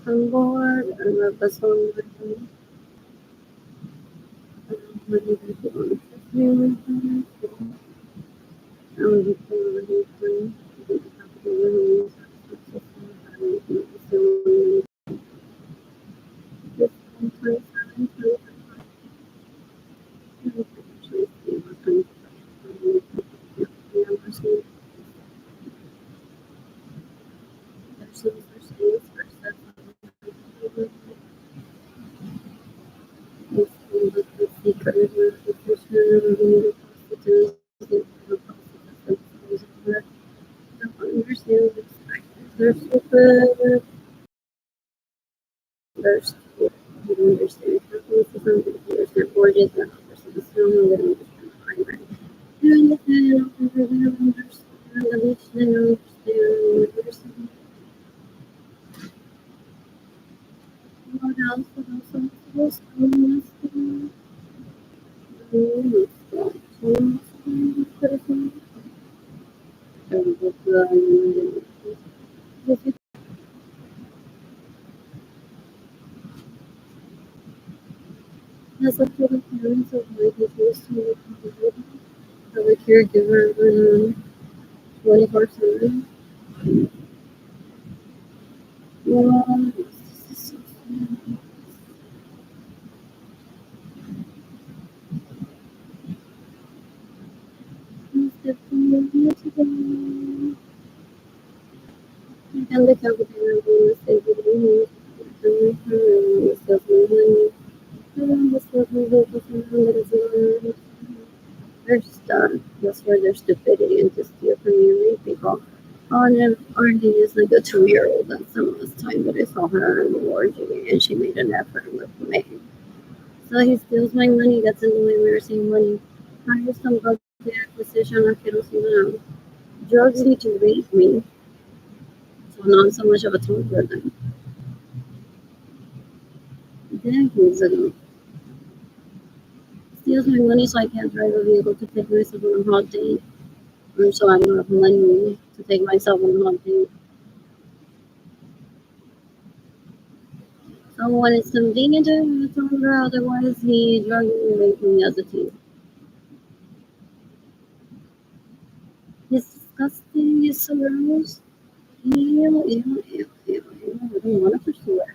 I'm bored. I love the song. They're stupid. They're stupid. You don't understand. They're gorgeous. They're not personal. They don't understand primary. They don't understand. They don't understand the beach. They don't understand. What else? What else? What else? As a parents of my used to have a caregiver 24/7. Well, and the caregiver will say good evening. They're just done. That's where their stupidity and to steal from you read people. Arnie is like a 2-year-old at some of this time, but I saw her in the orgy and she made an effort with me. So he steals my money, gets in the way we were saving money. Hires some drug acquisition, now. Drugs need to rape me. So not so much of a toddler then. Then he's steals my money so I can't drive a vehicle to take myself on a hot date. Or so I don't have money to take myself on a hot date. So when it's convenient to him, it's over. Otherwise, he drug me and raped me as a teen. He's disgusting. He's so gross. Ew, ew, ew, ew, ew. I don't want to pursue it.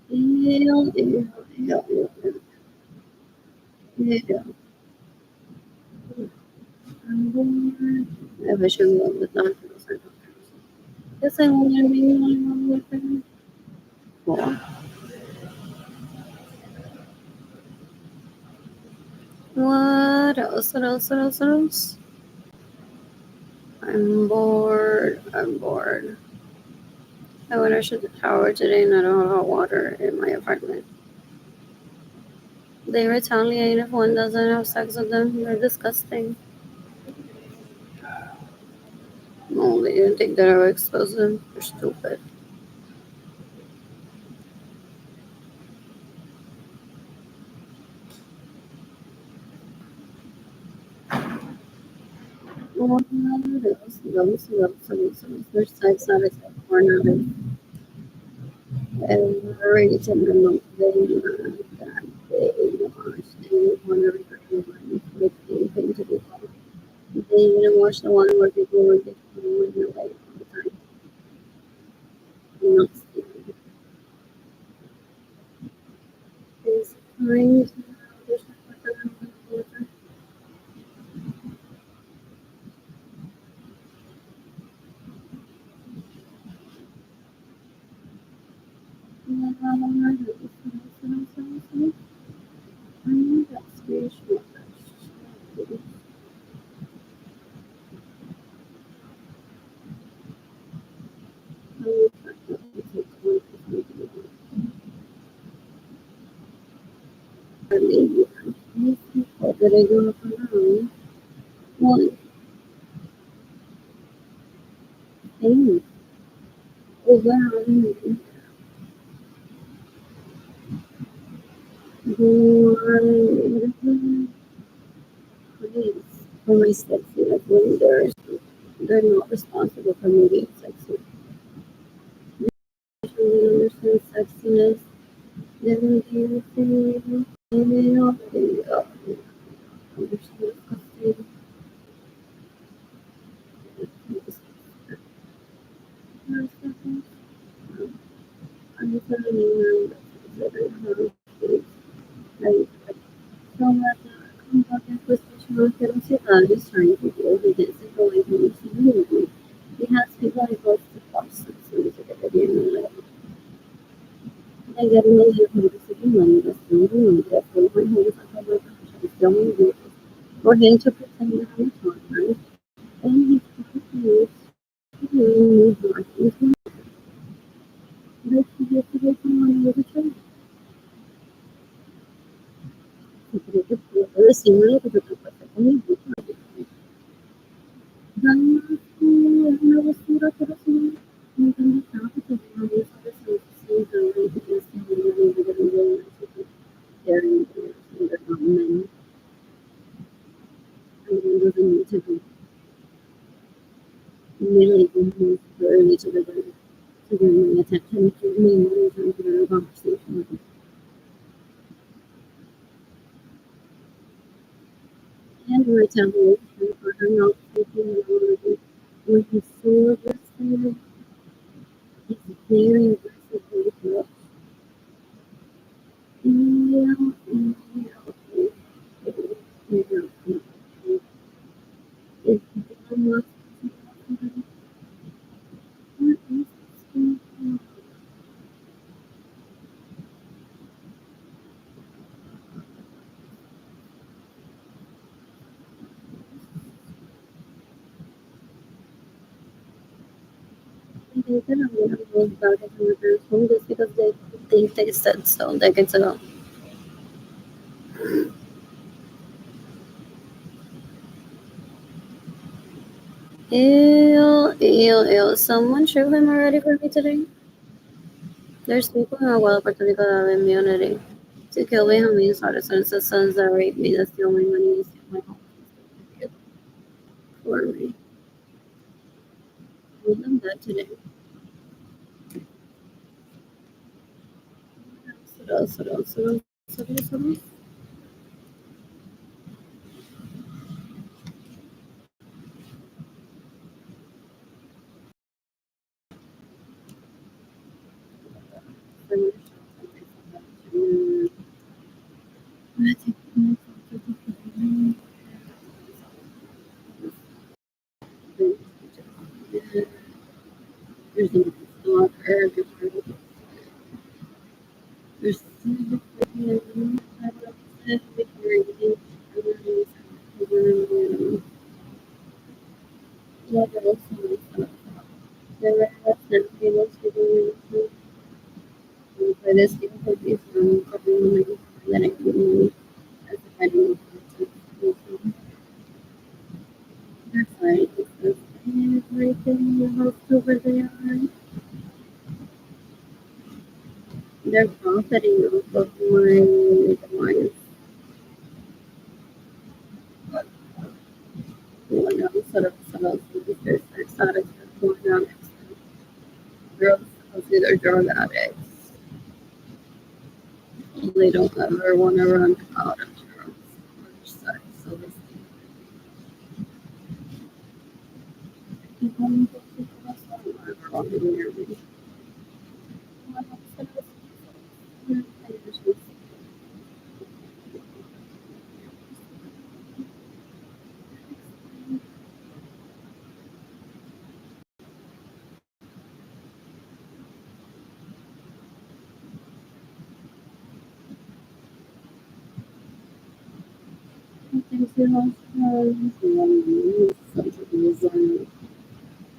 Ew, ew, ew, ew, ew, ew. I'm bored. I wish I loved with that. Guess I won't be one with him. Cool. What else? What else? What else? What else? I'm bored. I'm bored. I went to the shower today and I don't have hot water in my apartment. They retaliate if one doesn't have sex with them. They're disgusting. No, they didn't think that I would expose them. They're stupid. What else? There's sex not except for another. And already to them that they want to record with anything to do. They even watch the one where people were getting away all the time. Not stealing. Is kind. There's But I grew up around one thing over who are please for my sexy like when they're not responsible for me being sexy. really understand sexiness. They will do you think maybe not the understand disgusting. I'm telling you that I have like from that combate questa curiosità is trying to do with it and going to movie. It has people like both the process and the video. Like getting a little bit of money, that's the movie. That's the one who is like a filming it for him to pretend to have a partner. And he's trying to use move marketing to but he gets to get some money with a trade. Simile che tutto questo comunque dalla una postura però sì non candidato che non è stato sempre di questi milioni di persone there in the government and it doesn't need to be really for each other to give my attention to me in terms of the conversation with me. And retaliation for her not taking the order when he's so aggressive. He's very aggressively rough. Yeah, yeah, yeah. If John wants to see somebody, what is this thing? They didn't want to go back into the girls' home just because they think they said so decades ago. Ew, ew, ew. Someone shoot him already for me today? There's people in Aguada, Puerto Rico that have immunity. To kill me, means artisans, the sons that rape me, that steal my money, and steal my home. For me. I them that today. What else? There's a stalker, there's yeah, but also there are tables to for this people could be from covering money that I give money as a wedding. They're fine because everything in the house over there, they're profiting off of my demise. You know, sort of there's exotic stuff going on. Girls supposed to they're drug addicts. They don't ever want to run out of drugs or sex, so they keep on talking near me. Things you know, some people's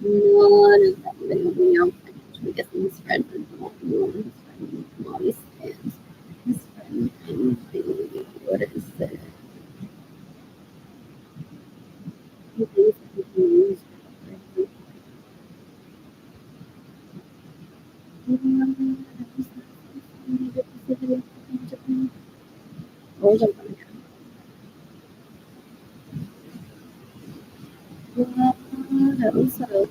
no, and then you know, we get his friend and his friend Molly stands. His friend and what is it? He thinks that he can use her. Oh, something. That was so.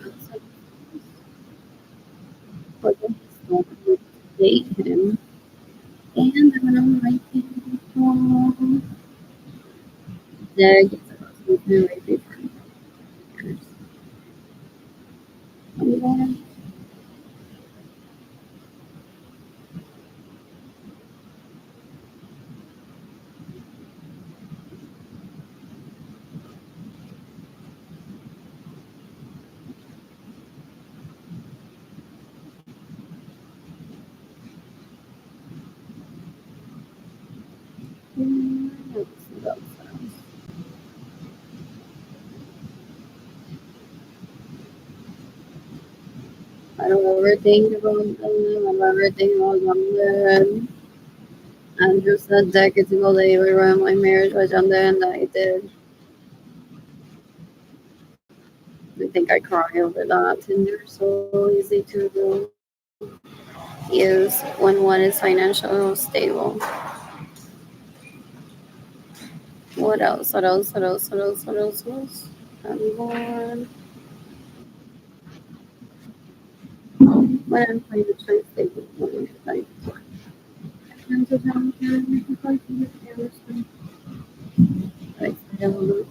And when I'm writing people, there gets across with my different years. And then, let's see what else. I don't ever think about them. I don't ever think about London. Andrew said decades ago that he would ruin my marriage with John, and I did. I think I cry over that. Tinder's so easy to use when one is financially stable. What else? What else? What else? What else? What else? What else? I'm born. When I'm trying to try to stable, like, trying to tell me to fight with the like, I don't know.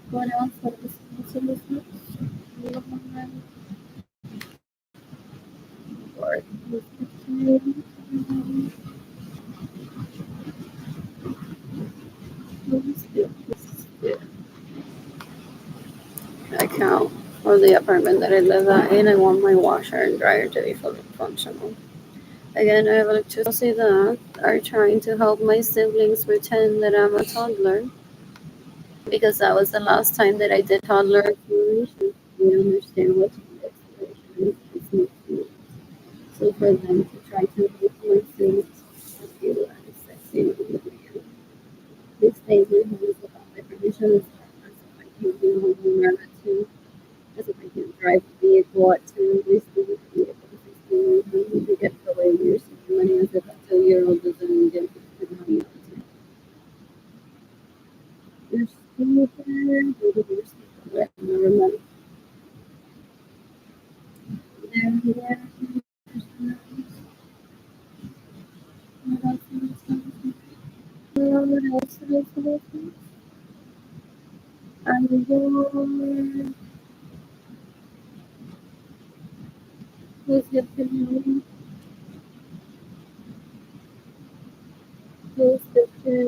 What else? What else? What else? What else? Or account for the apartment that I live at, and I want my washer and dryer to be fully functional. Again, I have electricity that are trying to help my siblings pretend that I'm a toddler because that was the last time that I did toddler exploration. They don't understand what toddler exploration is. So for them to try to make my siblings feel sexy and weird. These days, my home is about my permission is as if I can't be home around at 2, as if I can't drive a vehicle at 2, wasting a vehicle at 16, to get for away years of money as if a 2-year-old doesn't get good money all the time. You're stupid, you're stupid, I never met them yet. What else? What else? What else? What else? I'm born. Who's good for me? Who's good for me?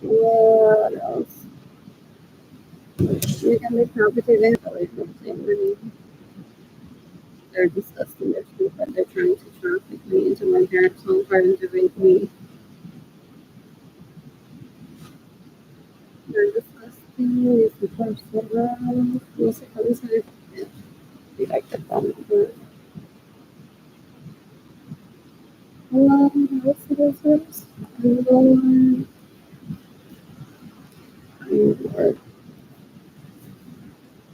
What else? You can be competent away from money. They're disgusting. They're stupid. They're trying to traffic me into my parents' home for them to rape me. They're disgusting. It's the first level. What's it called? Yeah, we like the problem. But what's it? I'm bored.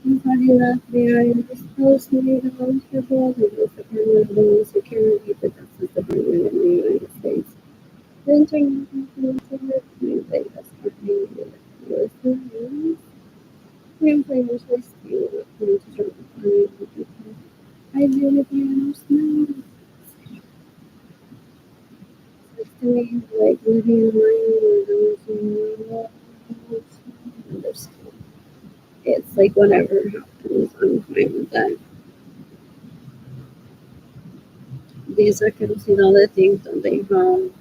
Somebody left there. I was supposed to be the most people. It was the Canadian security, but that's just the government in the United States. The international community, they just partly with the news. We play this with you. We just don't find people. I do with you understand. It's to me like living in my understand. It's like whatever happens, I'm fine with that. These are considered other things that they have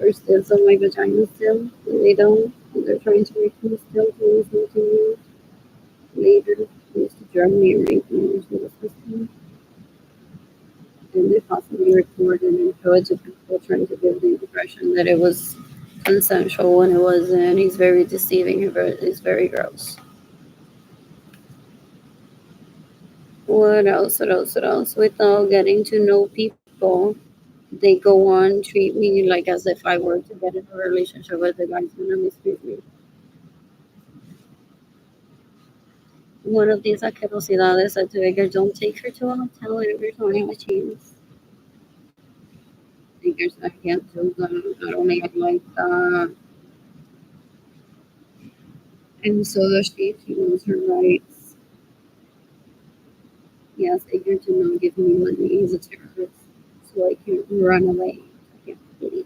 or still on my vagina still. And they don't. And they're trying to make me still to listen to me later. Used to Germany and rape me or something. And they possibly recorded and show it to people trying to give the impression that it was consensual when it wasn't. He's very deceiving. He's very gross. What else? What else? What else? Without getting to know people, they go on treat me like as if I were to get in a relationship with the guy's gonna mistreat me. One of these asquerosidades said to Edgar, don't take her to a hotel every time machines. Edgar's I can't do that. I don't even like that. And so does she. She knows her rights. Yes, Edgar did not give me money. He's a terrorist. So I can't run away. I can't flee.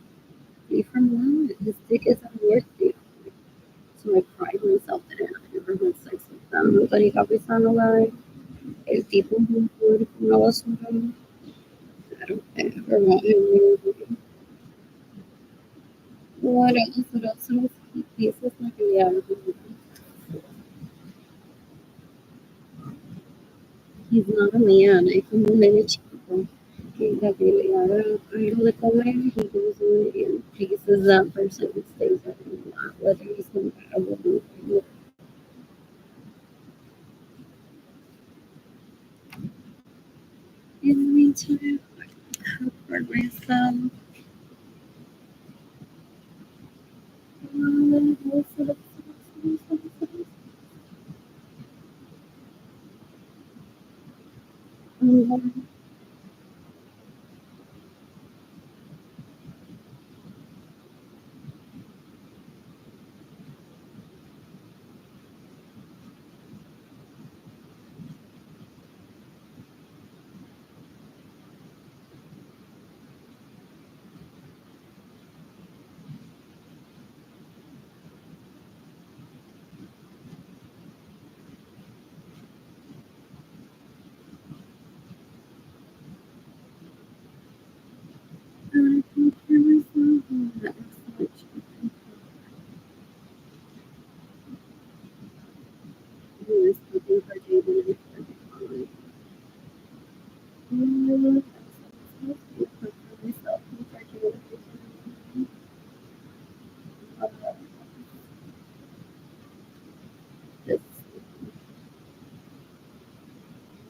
Flee from what? His dick isn't worth it. So I pride myself that I never had sex with them. Nobody got me found alive. El tipo who would no basura. I don't ever want him really. What else? What else? What else? This is like a reality. He's not a man. Es como un nene chiquito. Que la que le haga algo de comer, he goes on and pleases that person and stays at him. Whether he's compatible with him. In the meantime, I cook for myself. I cook for myself. That was such a was cooking for Jayden and Keilany. I cook for myself and for Jayden and Keilany. Just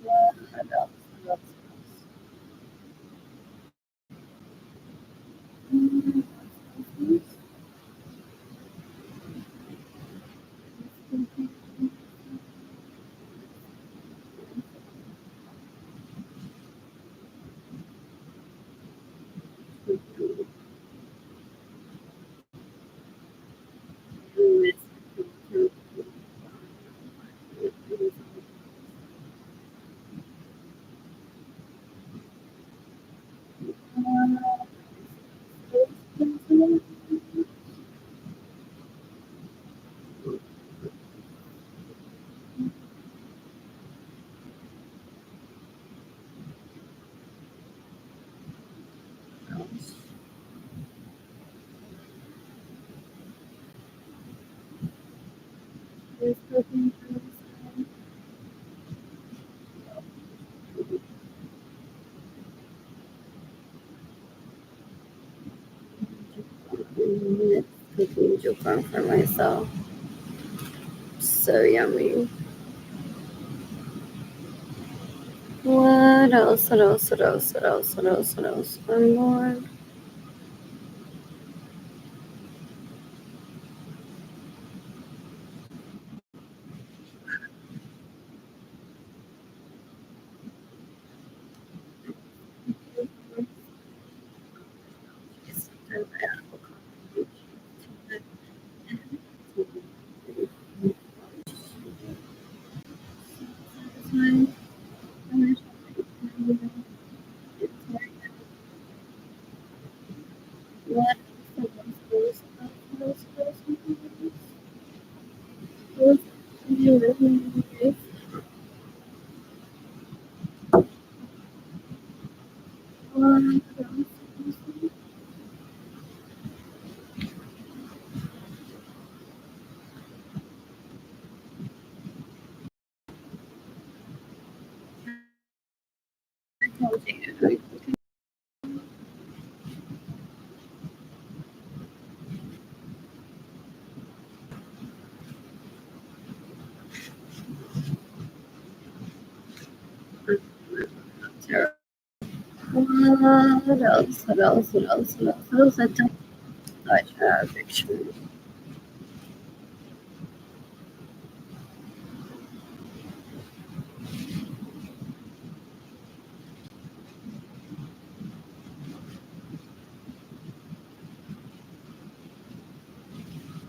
what else? What else? There's cooking for myself. It's cooking jokon for myself. So yummy. What else? What else? What else? What else? What else? What else? One more. What else? What else? What else? What else? What else? What else? I don't touch a picture.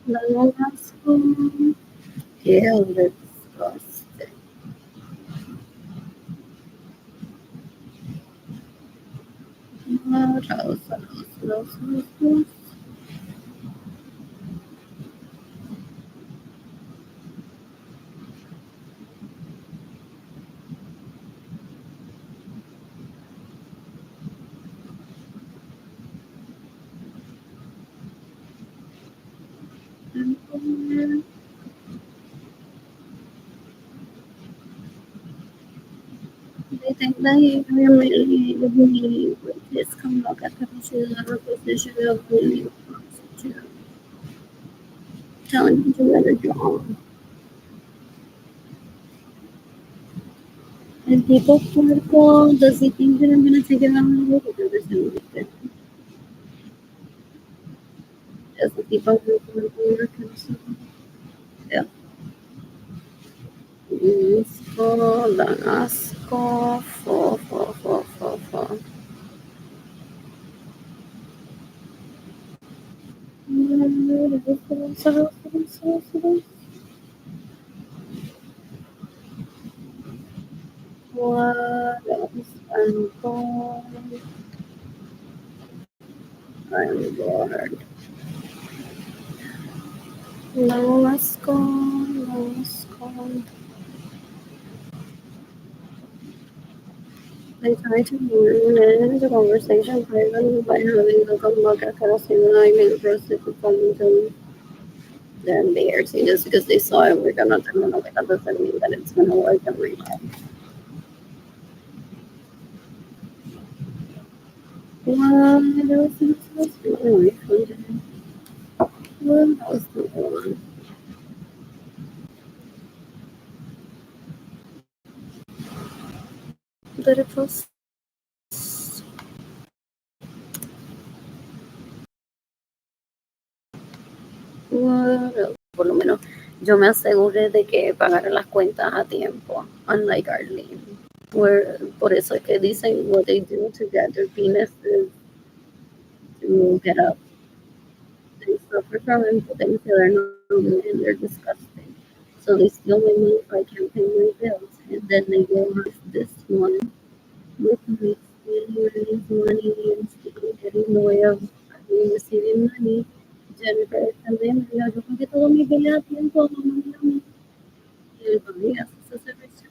No asco. Ew, disgusting. What else? What else? What else? What else? They think they really, really, with this come back at the position of really prostitute, telling him to let her job. And people political, does he think that I'm gonna take it out of it? Or does he like it? Does the people political work and stuff? Yeah. Asco, dan asco, fo. What else? I'm bored. I'm bored. No, let's go. No, let's go. I try to manage the conversation privately by having them come back across him and I made prostitute coming to they're embarrassing just because they saw it. We're gonna turn on it. That doesn't mean that it's gonna work every time. What else is supposed to be? What else do I want? But it was what else? Por lo menos yo me aseguré de que pagara las cuentas a tiempo, unlike Arlene. Where, por eso es que dicen what they do to get their penises to get up. They suffer from impotence, they're normal and they're disgusting. So they steal my money so I can't pay my bills. And then they go on this one with me stealing money and getting in the way of me receiving money. Jennifer también me dijo, yo pagué todo mi bill a tiempo, mamá, mami. Y el papi hace ese servicio.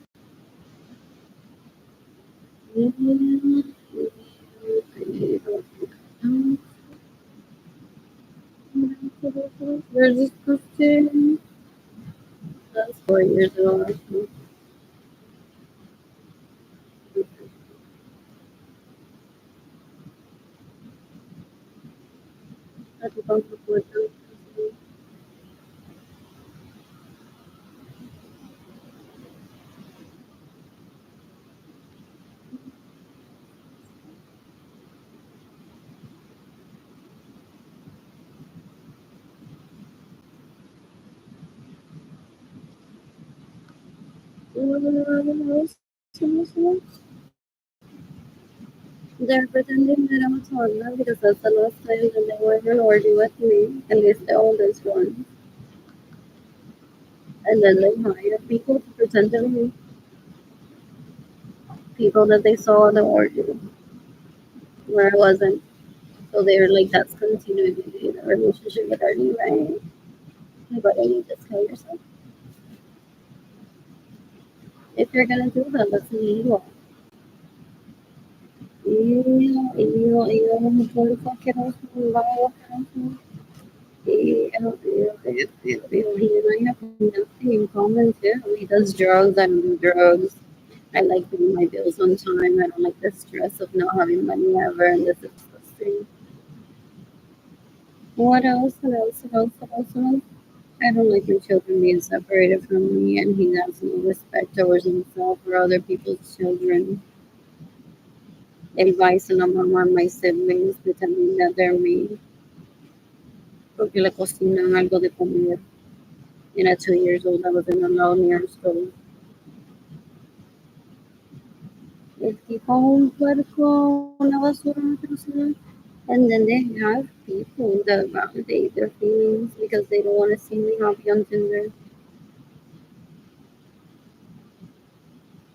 They're disgusting. That's 4 years ago. That's about the 4 years. They're pretending that I'm a toddler because that's the last time that they were in an orgy with me, and it's the oldest one. And then they hire people to pretend to be people that they saw in the orgy where I wasn't. So they were like, that's continuity in a relationship with our new right? But I need to tell yourself. If you're gonna do that, that's illegal. No puedo cualquier otro lado. He and I have nothing in common too. He does drugs, I don't do drugs. I like paying my bills on time. I don't like the stress of not having money ever, and this is disgusting. What else? What else? What else? What else? What else? I don't like my children being separated from me, and he has no respect towards himself or other people's children. Advising on mamá and my siblings, pretending that they're me, porque le cocinan algo de comer. And at 2 years old, I was in a near school. El tipo un puerco, una basura, una persona. And then they have people that validate their feelings because they don't want to see me happy on Tinder.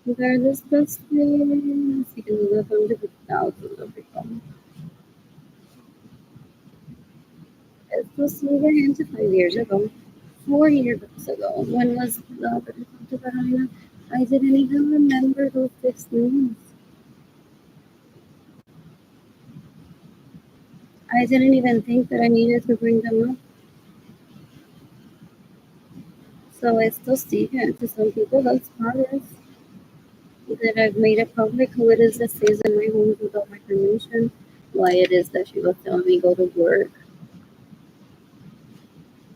They're disgusting. You can live hundreds of thousands of people. Esto sigue into 5 years ago. 4 years ago. When was the to Carolina? I didn't even remember those 6 names. I didn't even think that I needed to bring them up. So esto sigue to some people. That's progress. That I've made it public who it is that stays in my home without my permission. Why it is that she was telling me go to work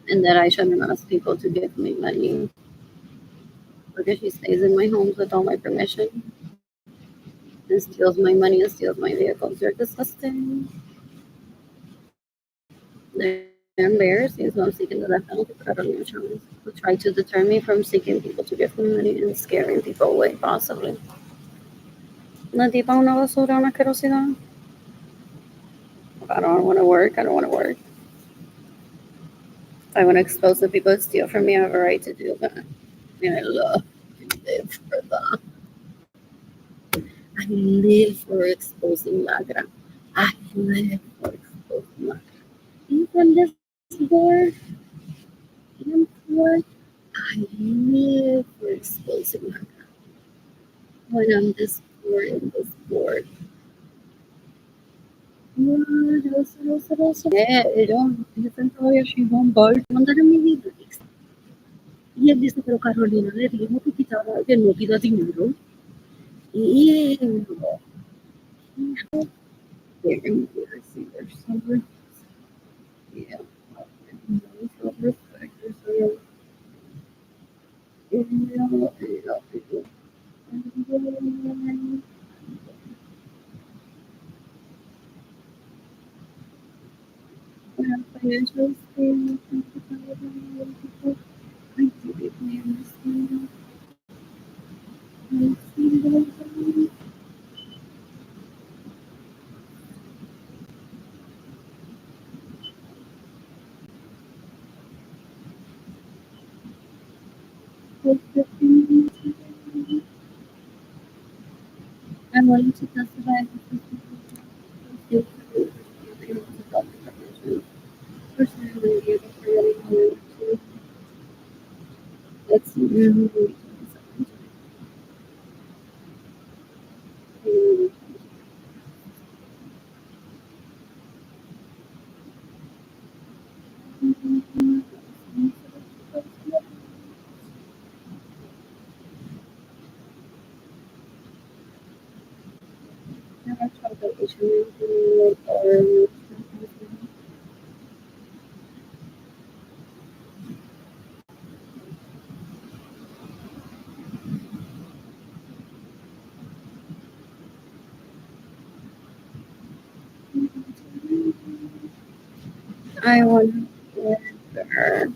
and that I shouldn't ask people to give me money because she stays in my home without my permission and steals my money and steals my vehicles. They're disgusting. They're embarrassing, so I'm seeking the death penalty for that on your challenge. Who try to deter me from seeking people to give me money and scaring people away, possibly. Una tipa, una basura, una asquerosidad. I don't want to work. I don't want to work. If I want to expose the people that steal from me, I have a right to do that. And I love to live for that. I live for exposing Lagra. I live for exposing Lagra. Even this board, even board, I live for exposing Lagra. When I'm this poor in this board. Dicen todavía she won't budge. Mandaron mi vida. Y él dice, pero Carolina le dijo que no pida dinero. Y they're embarrassing. They're so yeah. No self-respect. They're so financial skills. I deeply understand. I'm willing to testify personally it's really never tried the Asian or I want whatever.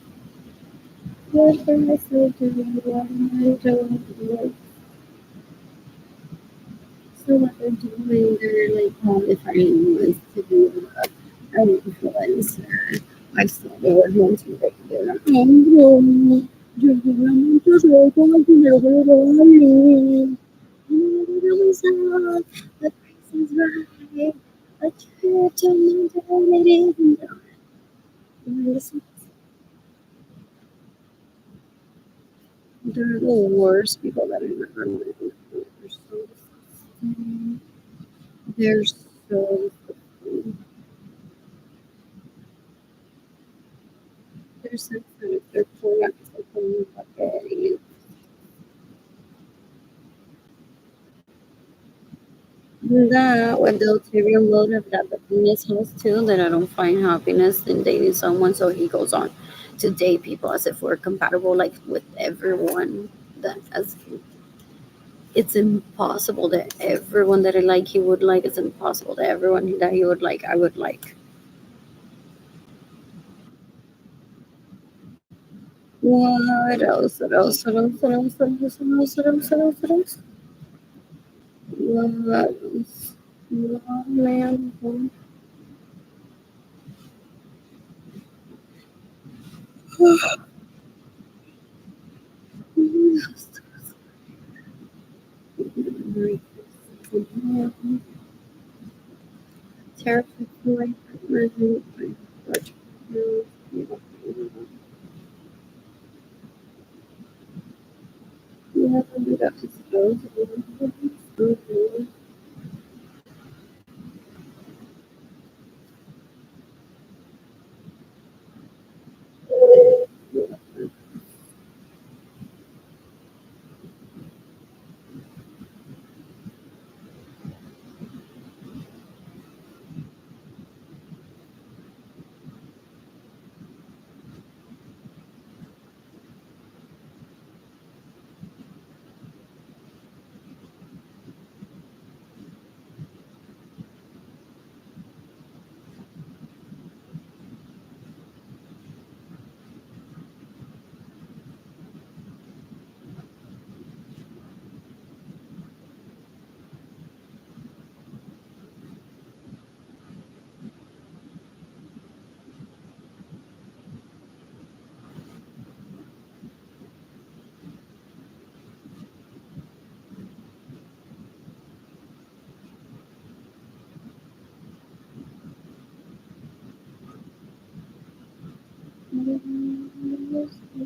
Whatever I say to you, I don't so what they're doing, they're like qualifying us to be an influencer. I saw they were wanting like they're like, yo realmente soy como que yo voy a ir. The price is right. A church on the they're the worst people that I've ever met. They're so disgusting. They're so disgusting. They're sensitive. They're correct. Okay. That with the ulterior motive that the penis has too, that I don't find happiness in dating someone, so he goes on to date people as if we're compatible, like with everyone. That as it's impossible that everyone that I like he would like. It's impossible that everyone that he would like I would like. What else? What else? What else? What else? What else? What else? What else? What else? What else? What else? What man? Terrified for my partner. Yeah, I suppose.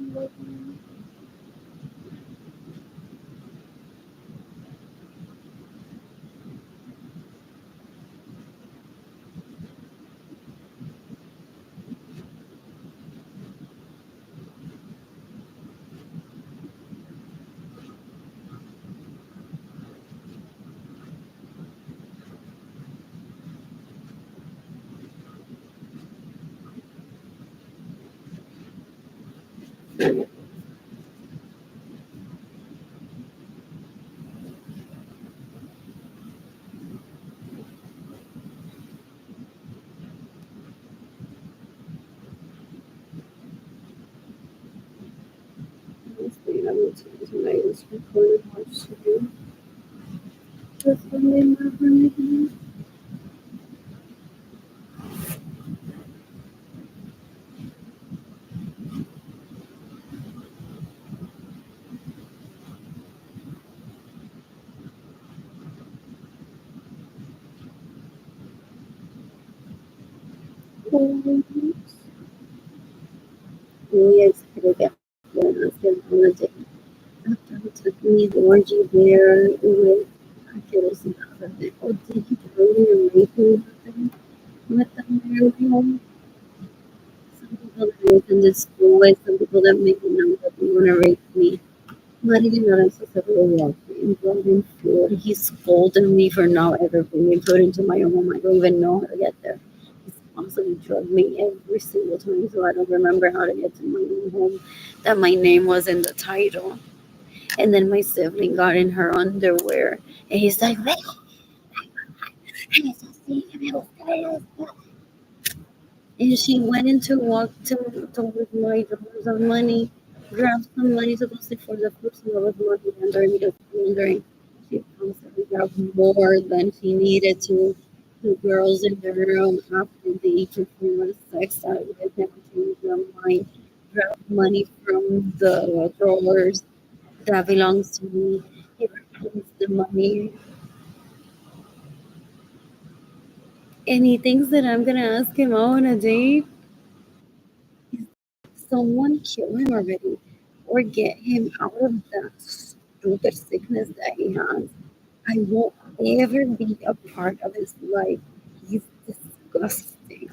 Honestly, I will tell you tonight is recorded much to do. Just when they never make me. We excited to get us in on the day. After he took me the orgy there with I killed some other day. Oh, did he really rape me with them there at home? Some people that rape in this school, like some people that make me know that they want to rape me. Not even that I'm supposed to really walking, brought food. He scolded me for not ever bringing food into my home. I don't even know how to get there. He's constantly drugged me every single time, so I don't remember how to get to my own home. That my name was in the title. And then my sibling got in her underwear, and he's like, and she went into walk to towards my drawers of money, grabbed some money supposedly for the person that was working under me, just wondering. She constantly grabbed more than she needed to. The girls in the room after they performed sex act with him changed their mind, grabbed money from the drawers that belongs to me. He replaced the money, and he thinks that I'm gonna ask him out on a date. Someone kill him already or get him out of that stupid sickness that he has. I won't ever be a part of his life. He's disgusting.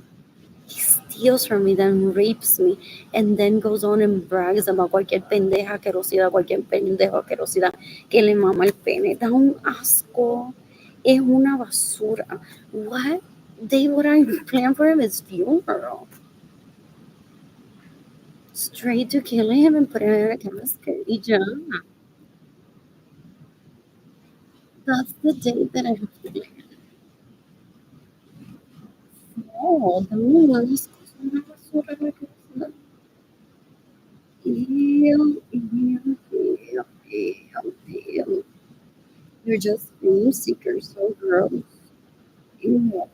He steals from me, then rapes me, and then goes on and brags about cualquier pendeja asquerosidad, cualquier pendejo asquerosidad que le mama el pene. Da un asco. Es una basura. What? What I plan for him is funeral. Straight to kill him and put him in a casket. Y ya. That's the date that I have to do. No, the moon is una basura la cosa. Ew, ew, ew, ew, ew. You're just being seekers, so gross. Ew,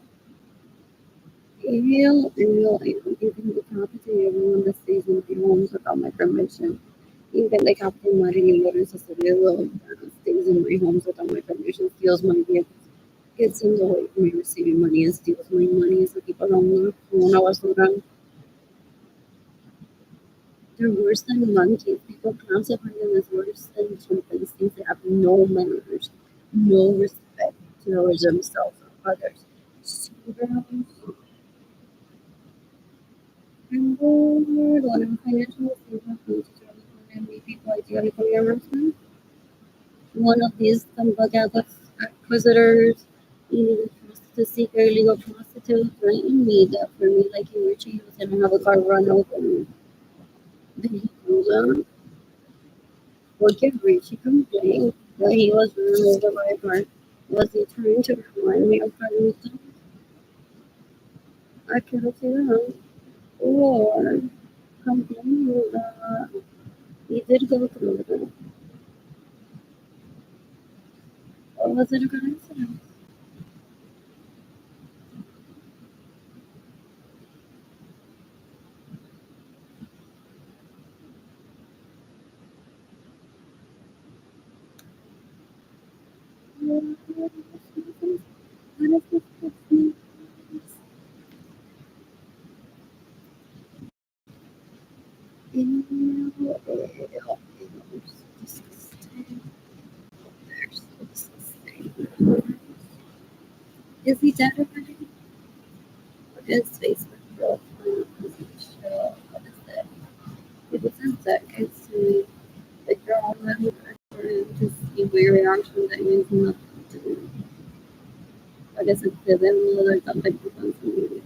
You can decapitate everyone that stays in the homes without my permission. You can decapitate my neighbors as a little stays in my homes without my permission, steals my vehicles, gets in the way of me receiving money and steals my money. So people don't know una basura. They're worse than monkeys. People classify them as worse than chimpanzees. They have no manners, no respect towards themselves or others. So gross. I'm bored. One of my financial statements to many people ideally harassment. One of these Tambagatas acquisitors, illegal prostitute, seeker, illegal prostitute, threatened me that for me, like he were cheating, was gonna have a car run over me. Then he goes on, what get rich, he complained that he was run over by a car. Was he trying to remind me of Carlito? I cannot see that. Or complaining that he did go through it. Or was it a good accident? Is he dead already? His Facebook profile doesn't show what is that. People sent that guys to me. The girl and for him to see my reaction that means nothing to me. I guess it's to them like that like depends on me.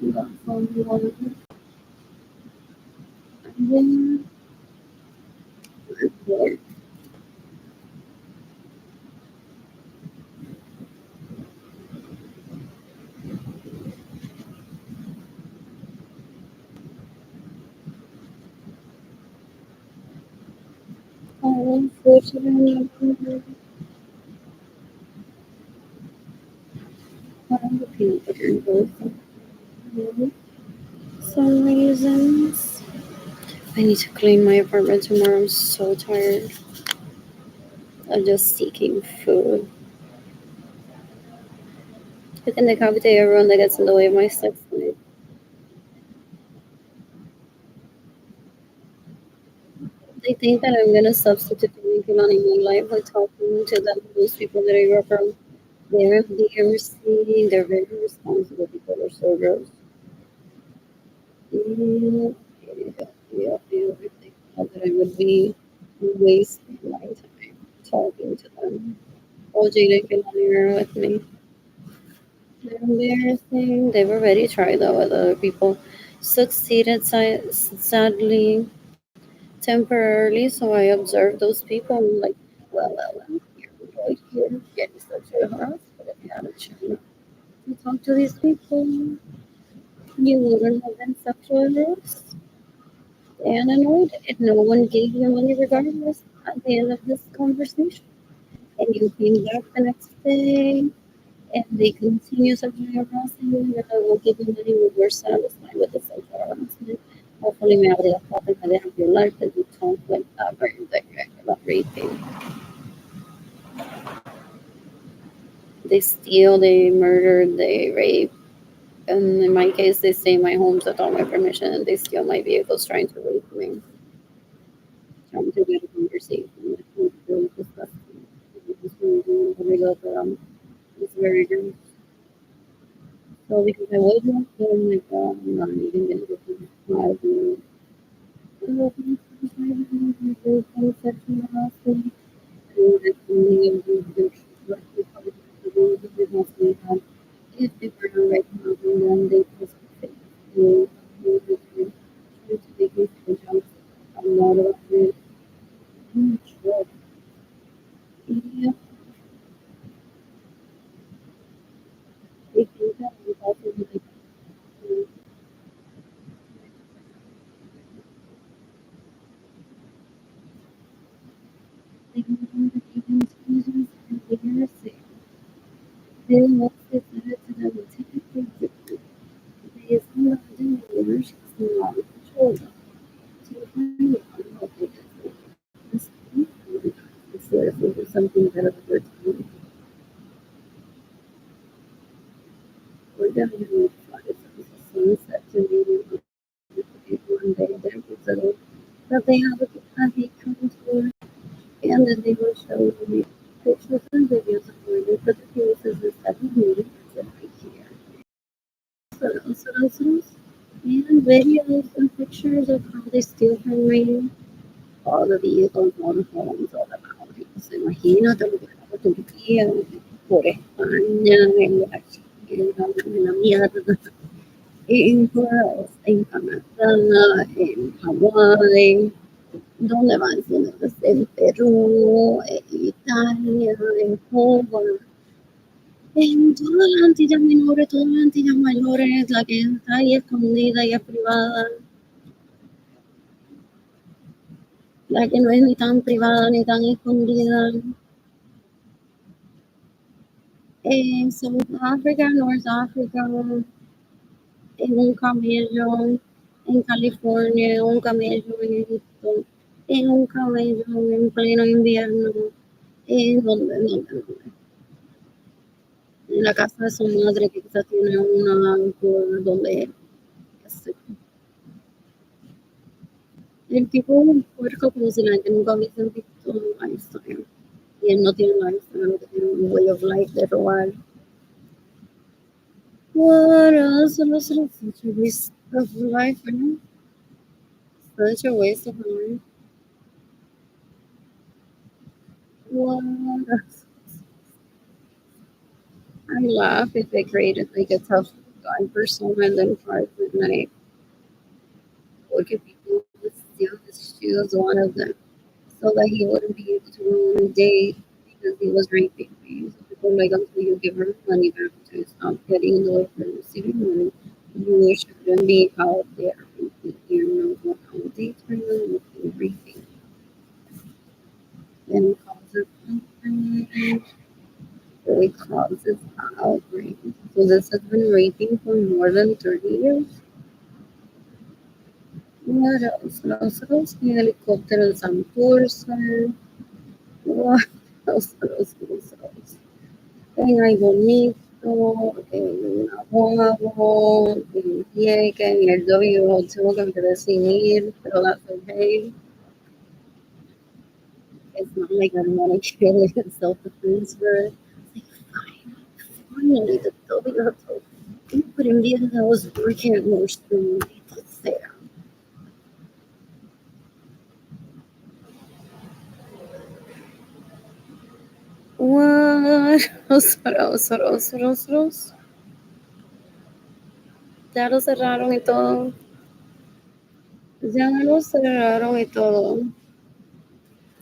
But from one and then report unfortunately on the people in both some reasons. I need to clean my apartment tomorrow. I'm so tired of just seeking food. I can decapitate everyone that gets in the way of my sex life. They think that I'm gonna substitute anything on in my life by talking to them, those people that I grew up from. They're DMC, they're very responsible people, they're so gross. Yeah, I think that I would be wasting my time talking to them. Oh, Jayden and Keilany are with me. They're embarrassing. They've already tried that with other people. Succeeded sadly temporarily, so I observed those people and I'm like, well, here we go here, getting sexually harassed, but if you had a chance to talk to these people, you wouldn't have been sexually harassed and annoyed if no one gave you money regardless at the end of this conversation. And you came back the next day and they continue sexually harassing you, and I will give you money when you're satisfied with the sexual harassment. Hopefully me habría topic at the end of your life that you talk like that very direct about raping. They steal, they murder, they rape. And in my case, they stay in my homes without my permission and they steal my vehicles trying to rape me, trying to get a conversation. It's really disgusting. It's really good, it's very good. So because I was not feeling like I'm not even gonna get to my view. Sexual harassment, and it's only in the if they were right now, then they just fix you. Trying to make me feel jealous. I'm not about it. I'm not sure. Yeah, they think that I'm also like, they don't want to take into users and embarrassing. They don't want to say to them guess it was something better for time. We're gonna have sunset to maybe one day there was that they have a beacon tour, and then they were showing me pictures and videos of where they put the pieces and 7 meters right here. So, and videos and pictures of how they steal from rain. All the vehicles on homes all around it. So imagínate lo que estaba Turquía, por España, en la China, en la mierda, en Canadá, en Hawái, ¿dónde más? ¿Dónde más? En Perú, en Italia, en Cuba, en todas las Antillas Mayores, la que está ahí escondida y es privada, la que no es ni tan privada ni tan escondida. En South Africa, North Africa, en un camello, en California, en un camello en Egipto, en un camello en pleno invierno, ¿en dónde? En la casa de su madre, que quizás tiene una por donde el tipo es un puerco como si la gente nunca hubiese visto un lifestyle. Y él no tiene un lifestyle, no tiene un way of life de robar. What else? Such a waste of life, ¿no? Such a waste of life. What else? I laugh if they created like a tough guy persona and then tried to like look at people with steal his shoes, one of them, so that he wouldn't be able to go on a date because he was raping me. So people like until you give her money back to stop getting the for receiving money, you shouldn't be out there raping. You're not going on dates for you with raping. Then it causes outrage. It causes outrage. So this has been raping for more than 30 years. What else? Nosotros en helicóptero en Santurce. What else? En Ay Bonito, en Aguabo, en Vieques, en el W tuvo que empezar sin ir, pero that's okay. It's not like I don't want to kill it in self-defense, but like, finally, the W told me, but in the end, I was working at Nordstrom. It's there. What? Otros. Ya lo cerraron y todo. Ya lo cerraron y todo.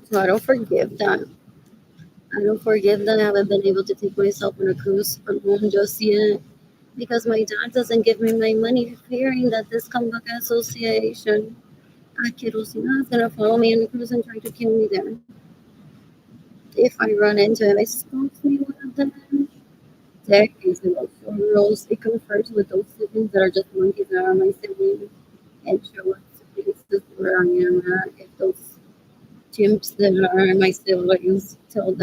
So I don't forgive that. I don't forgive that I haven't been able to take myself on a cruise from home just yet because my dad doesn't give me my money, fearing that this comeback association, Akirosina, is going to follow me on the cruise and try to kill me there. If I run into him, I stalks me one of them. There is those roles. It confers with those siblings that are just monkeys that are my siblings and show us places where I am at. If those chimps that are my siblings tell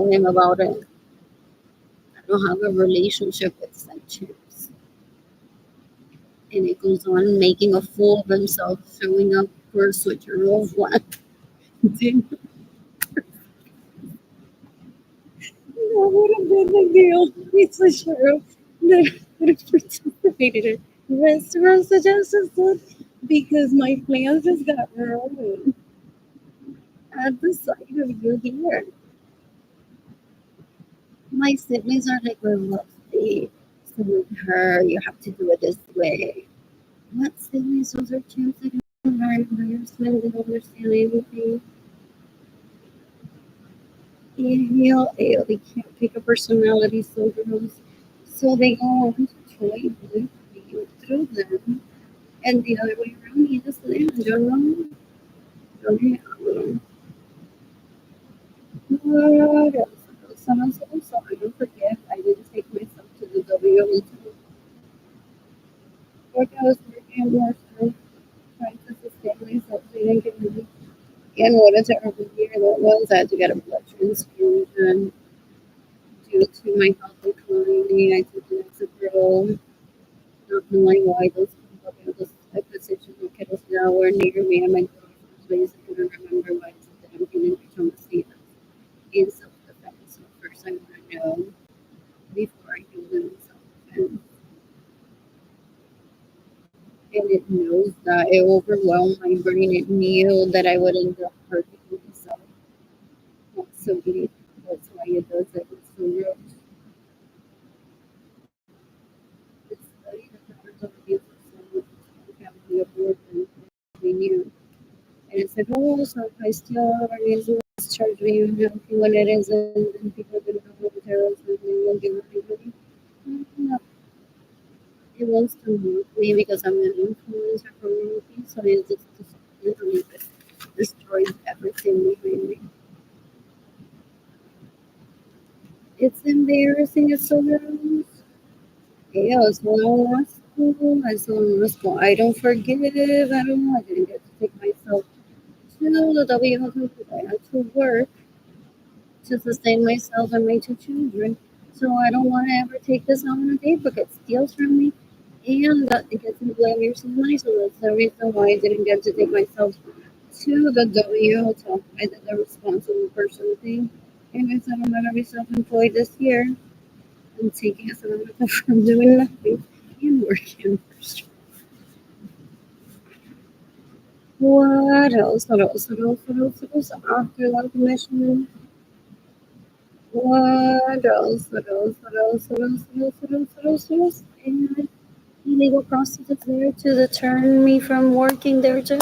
him about it. I don't have a relationship with such chimps. And it goes on making a fool of himself, showing up for a switcheroo of one. That would have been the deal. It's a sheriff that would have participated in restaurant suggestions because my plans just got ruined at the sight of you here. My siblings are like, we're lovely. So with her, you have to do it this way. What siblings? Those are chimps that don't learn embarrassment, they don't understand anything. They can't pick a personality so gross. So they go on to try to you through them. And the other way around, you just let them. Don't know. What else? Someone said, I'm sorry, don't forget, I didn't take myself to the W. Work I was working more time, trying to sustain myself, so I didn't get money. And what a terrible year what was. I had to get a blood transfusion due to my health declining. I took an Exapro, not knowing why those I positioned the kettles now were near me and my daughter's place. I couldn't remember why it's that I'm feeling on the state in self defense. So first I want to know before I do them in self defense. And it knows that it overwhelmed my brain. It knew that I would end up hurting myself. Not so deep. That's why it does it. It's so gross. It's study that covers up abuse of family abortion. We knew. And it's like, oh, so if I steal organs, who discharge me, you know, when it is, and people are going to go to terrorists and they won't give anybody. No, it wants to move me because I'm an influencer for movie, so it's just literally destroys everything behind me. It's embarrassing, it's so gross. Yeah, it's one on last school, I saw in school. I don't forgive, I don't know, I didn't get to take myself to the WHO because I had to work to sustain myself and my two children. So I don't want to ever take this out on a date book. It steals from me and that it gets me blood years of money. So that's the reason why I didn't get to take myself to the W hotel. I did the responsible person thing. And I said I'm gonna be self-employed this year. I'm taking a sabbatical from doing nothing and working first. What else? What else? What else? What else? What else? After that commission. What else? What else? What else? What else? What else? What else? What else? What else? And illegal prostitutes there to deter me from working there too.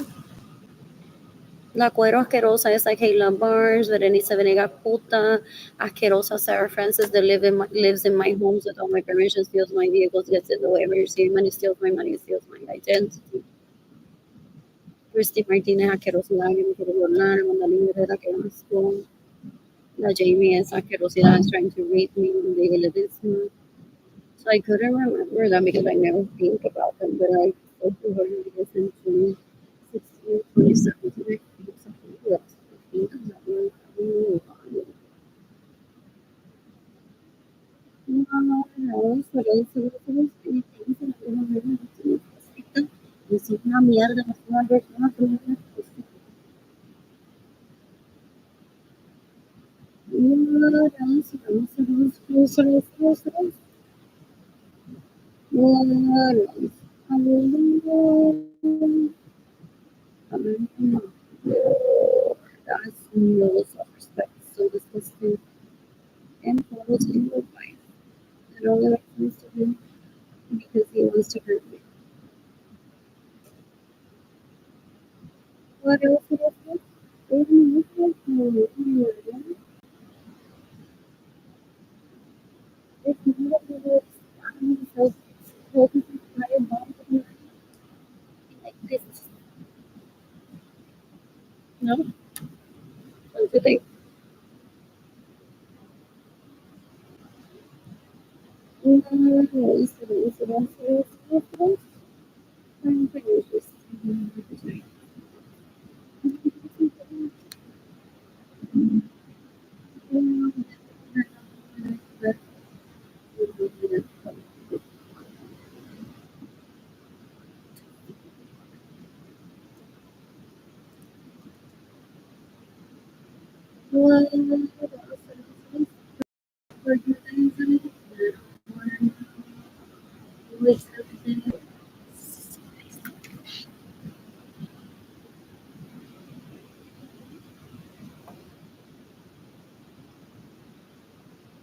La cuero asquerosa is like Hayla Barnes, Berenice Venegas puta, asquerosa Sarah Francis that lives in my homes without my permission, steals my vehicles, gets in the way of receiving money, steals my identity. Christy Martinez, asquerosidad que me quiere violar, Mandalina Herrera que asco. La Jamie is asquerosidad is trying to rape me, Miguel Edison. So I couldn't remember them because I never think about them, but I spoke to her because in 2016, 2017, I think something else. I think that one move on. No, por eso no tiene things that I don't really have to necesita. Y si una mierda, no es una persona que no necesita. That's no self-respect. So disgusting. And follows in your life. And all that wants to do because he wants to hurt me. What else? What else? What else? If you have myself focusing on my body like this. No? Don't you think? I'm pretty sure.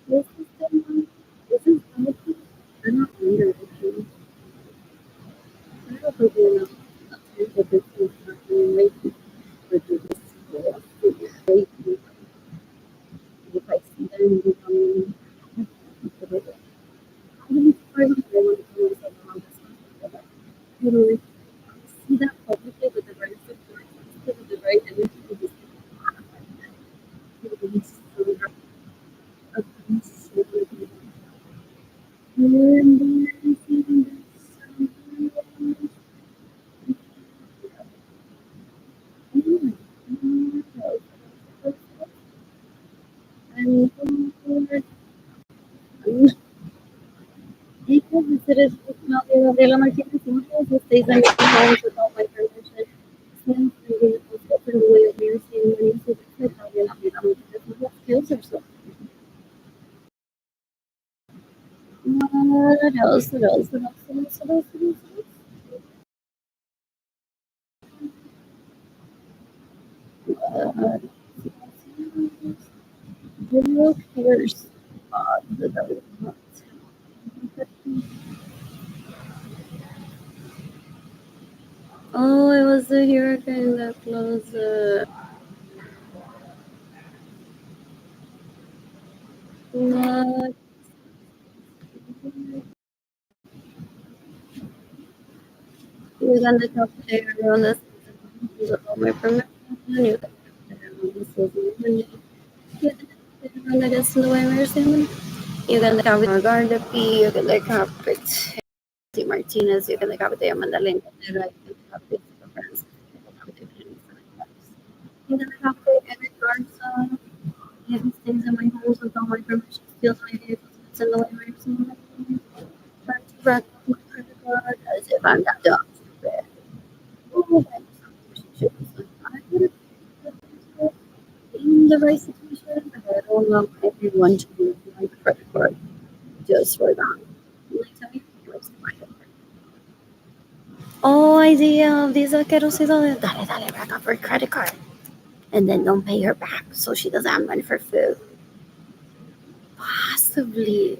This is this is I'm not under actually. I don't think you're not but this is not really late for this late if I see them becoming I don't I want to do myself around this one. You know, like, see that publicly with the right support, with the right energy to just And because visited Gabriela Martinez who stays in my home without my permission. Since the open way of nursing when you see the Gabriela Martinez kills herself. What else? What else? What else? What else? What else? What else? What else? Video cares. The Oh, it was the hurricane that closed. What? You got the top there on this. You got my permission. You got this was the you got the way we're saying. You can the Captain Garda P. You can the Captain Martinez. You can the Captain Amanda Lynn. You can the Captain Francis. You can the Captain Eric Garza. If he stays in my home without my permission, steals my vehicles, it's in the way we're saying. Trying to rack up my credit card as if I'm that dumb. Oh, I would have in the right situation, but I don't want everyone to use my credit card just for that. Like, tell me what's my credit card. Oh, idea of these vaqueros is all dale, dale, rack up her credit card. And then don't pay her back so she doesn't have money for food. Possibly.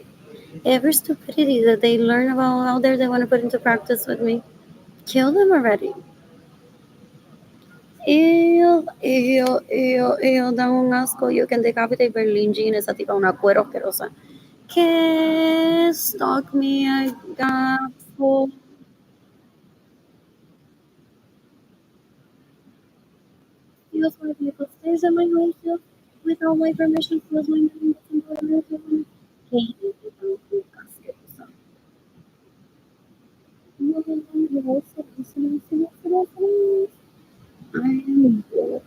Every stupidity that they learn about out there they want to put into practice with me. Kill them already. Da un asco. You can decapitate Berlin Jean, esa tipa una cuero asquerosa. Que stalk me, I got full. Steals my vehicle, stays at my home still without my permission, steals my money, Katie, asquerosa. I am bored.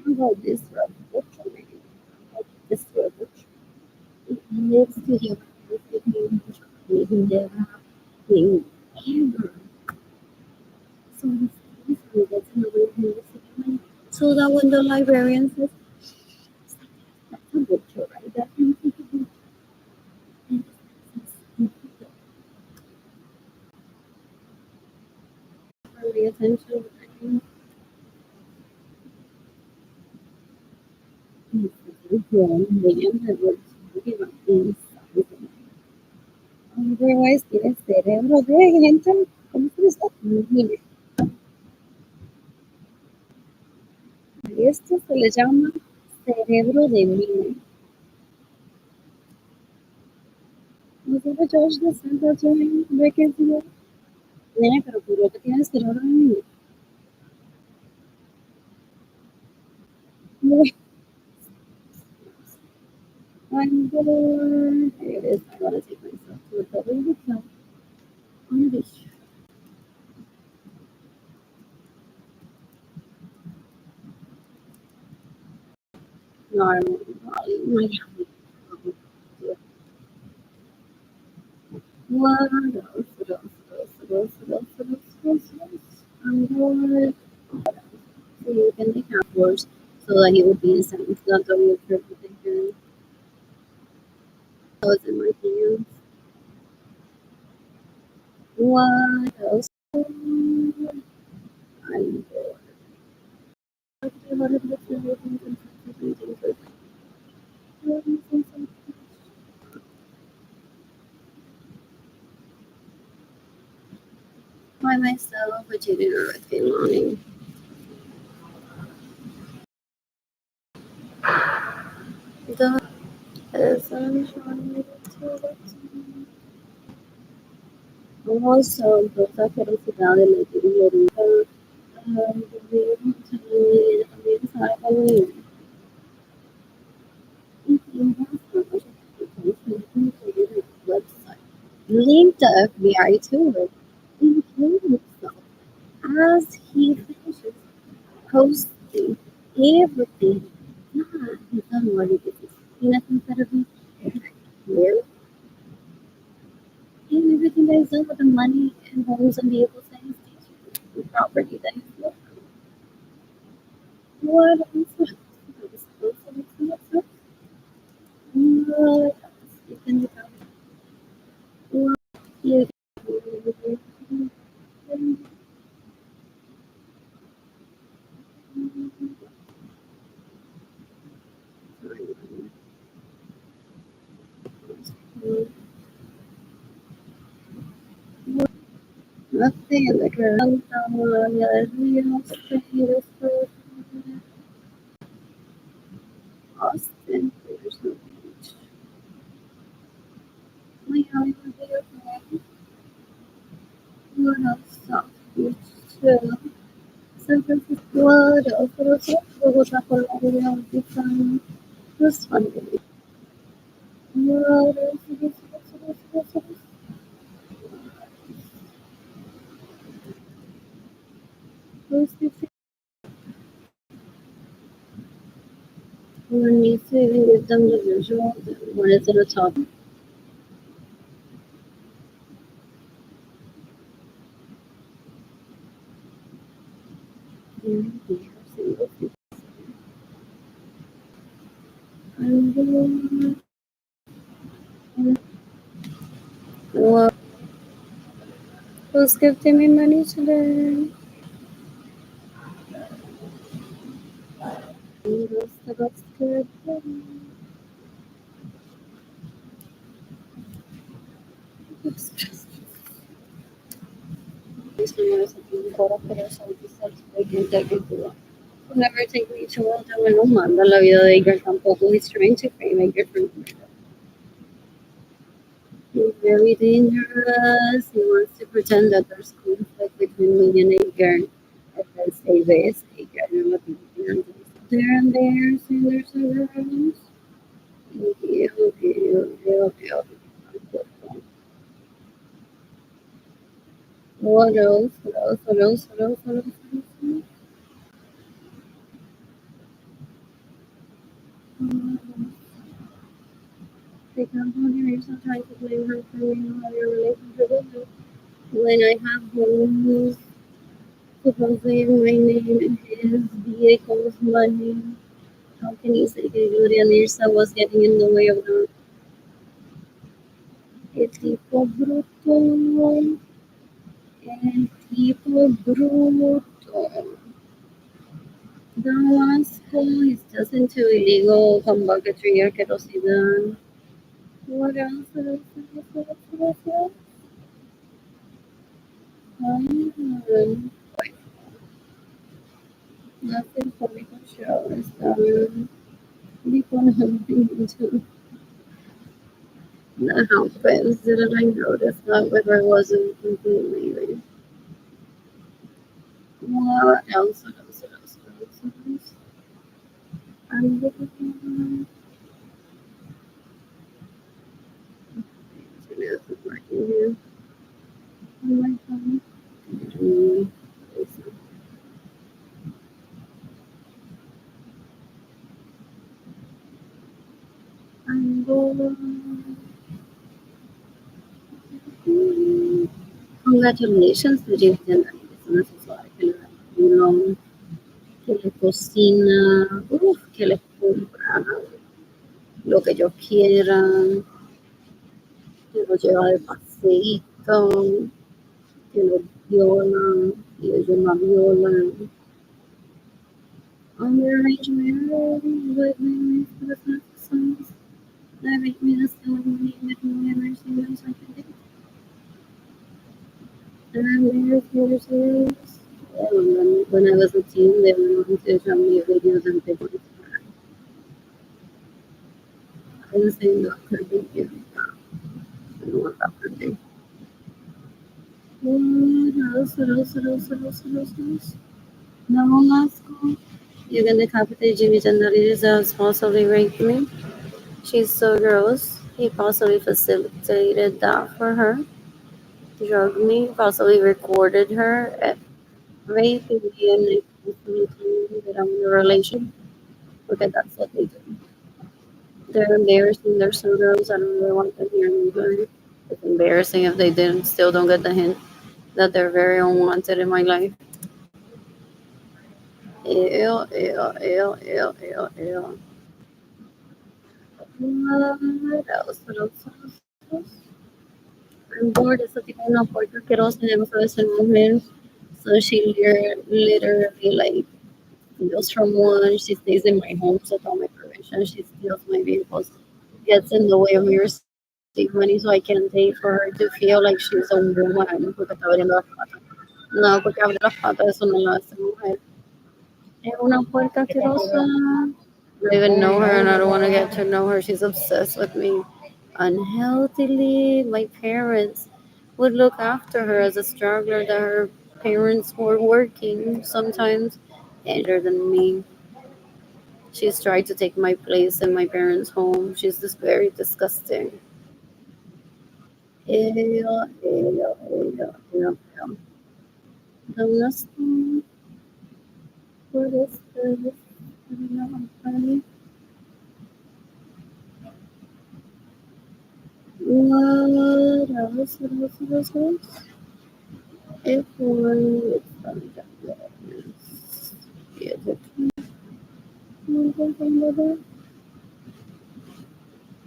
How about this revolution? This revolution. It lives to human beings who never been ever. So this is that's another thing. So that when the librarian says, that's a butcher, right? That's for my attention. William Edwards, otherwise tiene cerebro de gente. ¿Cómo se está? Mire, esto se le llama cerebro de mina. ¿No sabe George de Santa Jane de qué es? Nene, pero ¿por qué tienes cerebro de mina? I'm bored. Here it is. I want to take myself to a double hotel on the beach. Normal, Miami. What else? What else? What else? What else? What else? What else? What else? I'm bored. So you can take outdoors so that he would be in sense, not only a perfect thinker. That was in my hands. What else? I'm bored. What if it's everything by myself, but you didn't with Keilany. The sunshine also toda a ferocidade gloriosa también sabe website. Link the FBI to it and kill himself as he finishes posting everything. Yeah, he's done what he did. happiness instead of being here. And everything that he's done with the money and homes and vehicles that he's taken, and property that he's built. What else? What else? What else? What else? You can look out. What you can do. Nothing in the ground. Austin, there's no beach. My Hollywood, what else? South Beach, San Francisco, what else? What else? Bogota, Colombia, different. This one, what else? What else? Who's the one needs to even give them the visual? One is at the top. And here, single piece. And what? Who's gifting me money today? That's good. Never take me to world no manda la vida de Iker tampoco. He's trying to frame a different. He's very dangerous. He wants to pretend that there's conflict between me and Iker. And then say this, Iker, no lo tiene. There and there, so there's other rooms. Okay, okay, okay, okay, okay. What else? What else? What else? What else? What else? What else? They come home here, you're still trying to blame her for me how your relationship with her. When I have homes, supposedly in my name and his vehicles, money, how can you say that Gloria Nirsa was getting in the way of the el tipo bruto? El tipo bruto. Damasco is just into illegal combugatory or kerosene. What else? What else? What else? What else? What else? Nothing for me to show is people have been into the happens. Didn't I notice that whether I wasn't completely what else? What else? What else? What else? What else? I'm looking for internet is working here on my phone. Mm, I'm going. Congratulations to Jayden and Keilany, que le cocina, que le compra lo que ellos quieran, que los lleva de paseíto, que los violan y ellos no violan. On the arrangement with me for the songs, that make me the still me with me and I sing them something. And there's series. When I was a teen, they were wanting to show me videos and pictures. I was saying that could be given. I don't want that for me. What else? What else? What else? What else? What else? What else? No, last school. You're gonna decapitate Jimmy Gennarides as possibly raped me. She's so gross. He possibly facilitated that for her. Drugged me, possibly recorded her at raping me and possibly telling me that I'm in a relationship. Okay, that's what they do. They're embarrassing. They're so gross. I don't really want them here either. It's embarrassing if they didn't still don't get the hint that they're very unwanted in my life. Ew, ew, ew, ew, ew, ew. What else? What else? What else? What else? I'm bored. Esa tipo una puerca asquerosa. Ya no sabe ser mujer. So she literally like steals from one. She stays in my home without my permission. She steals my vehicles. Gets in the way of me receiving money so I can pay for her to feel like she's a woman porque está abriendo las patas. No, porque abre las patas, eso no lo hace mujer. Es una puerca asquerosa. I don't even know her and I don't want to get to know her. She's obsessed with me. Unhealthily, my parents would look after her as a struggler that her parents were working sometimes than me. She's tried to take my place in my parents' home. She's just very disgusting. Ew, ew, ew, ew, ew. The last one, what is this? I don't know, I'm funny. What else? What else? What else? What else? It was from the yeah,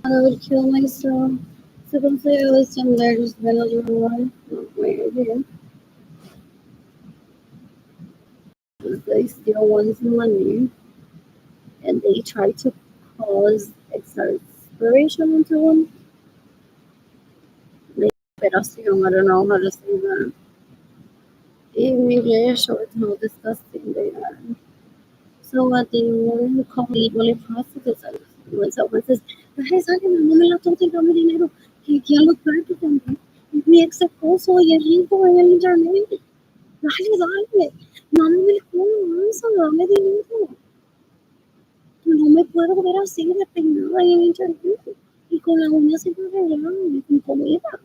I would kill myself. Supposedly I was some there just vanilla one. Wait again. They steal one's money and they try to cause exasperation into one. Like operación, I don't know how to say that. In English short how disgusting they are. So what they were called legally prostitutes. When someone says, "Ay, sáquenme, no me la toque, dame dinero, que ando prácticamente. Mi ex esposo y el rico en el internet. Dale, dale. Mándame el culo, eso, dame dinero. No me puedo ver así despeinada en el internet. Y con las uñas sin arreglar, y con comida.